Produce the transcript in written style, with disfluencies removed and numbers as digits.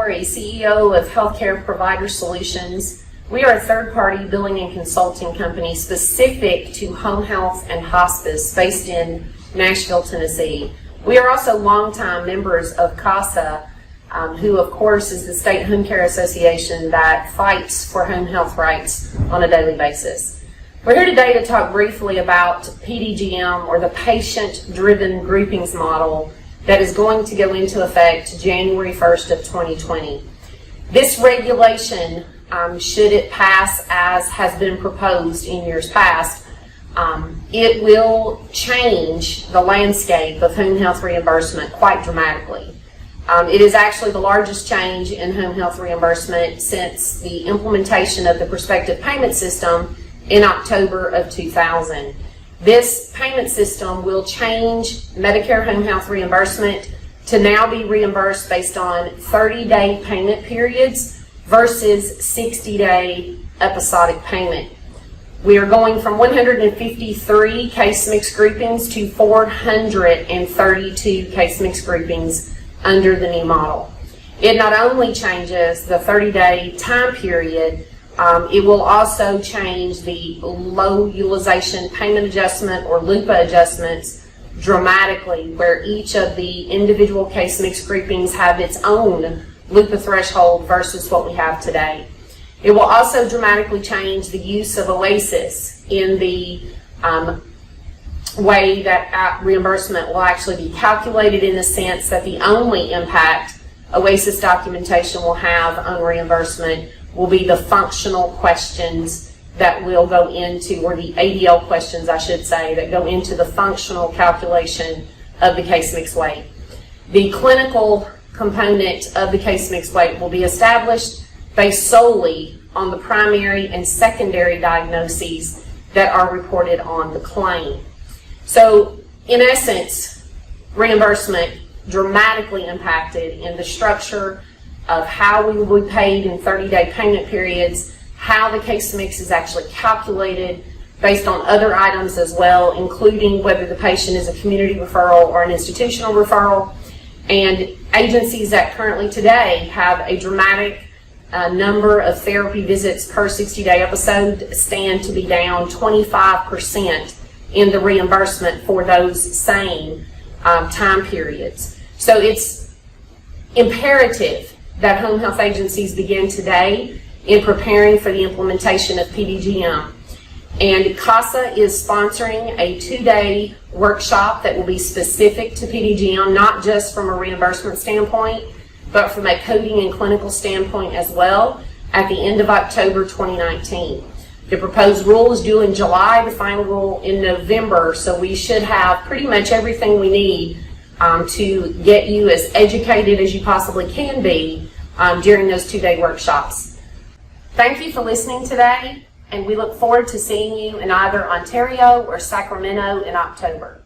Murray, CEO of Healthcare Provider Solutions. We are a third-party billing and consulting company specific to home health and hospice based in Nashville, Tennessee. We are also longtime members of CASA, who of course is the state home care association that fights for home health rights on a daily basis. We're here today to talk briefly about PDGM, or the patient-driven groupings model, that is going to go into effect January 1st of 2020. This regulation, should it pass as has been proposed in years past, it will change the landscape of home health reimbursement quite dramatically. It is actually the largest change in home health reimbursement since the implementation of the prospective payment system in October of 2000. This payment system will change Medicare home health reimbursement to now be reimbursed based on 30-day payment periods versus 60-day episodic payment. We are going from 153 case mix groupings to 432 case mix groupings under the new model. It not only changes the 30-day time period, it will also change the low utilization payment adjustment, or LUPA adjustments, dramatically, where each of the individual case mix groupings have its own LUPA threshold versus what we have today. It will also dramatically change the use of OASIS in the way that reimbursement will actually be calculated, in the sense that the only impact OASIS documentation will have on reimbursement will be the functional questions that will go into, or the ADL questions, I should say, that go into the functional calculation of the case mix weight. The clinical component of the case mix weight will be established based solely on the primary and secondary diagnoses that are reported on the claim. So, in essence, reimbursement dramatically impacted in the structure of how we will be paid in 30-day payment periods, how the case mix is actually calculated based on other items as well, including whether the patient is a community referral or an institutional referral. And agencies that currently today have a dramatic number of therapy visits per 60-day episode stand to be down 25% in the reimbursement for those same time periods. So it's imperative that home health agencies begin today in preparing for the implementation of PDGM. And CASA is sponsoring a 2-day workshop that will be specific to PDGM, not just from a reimbursement standpoint, but from a coding and clinical standpoint as well, at the end of October 2019. The proposed rule is due in July, the final rule in November, so we should have pretty much everything we need to get you as educated as you possibly can be during those 2-day workshops. Thank you for listening today, and we look forward to seeing you in either Ontario or Sacramento in October.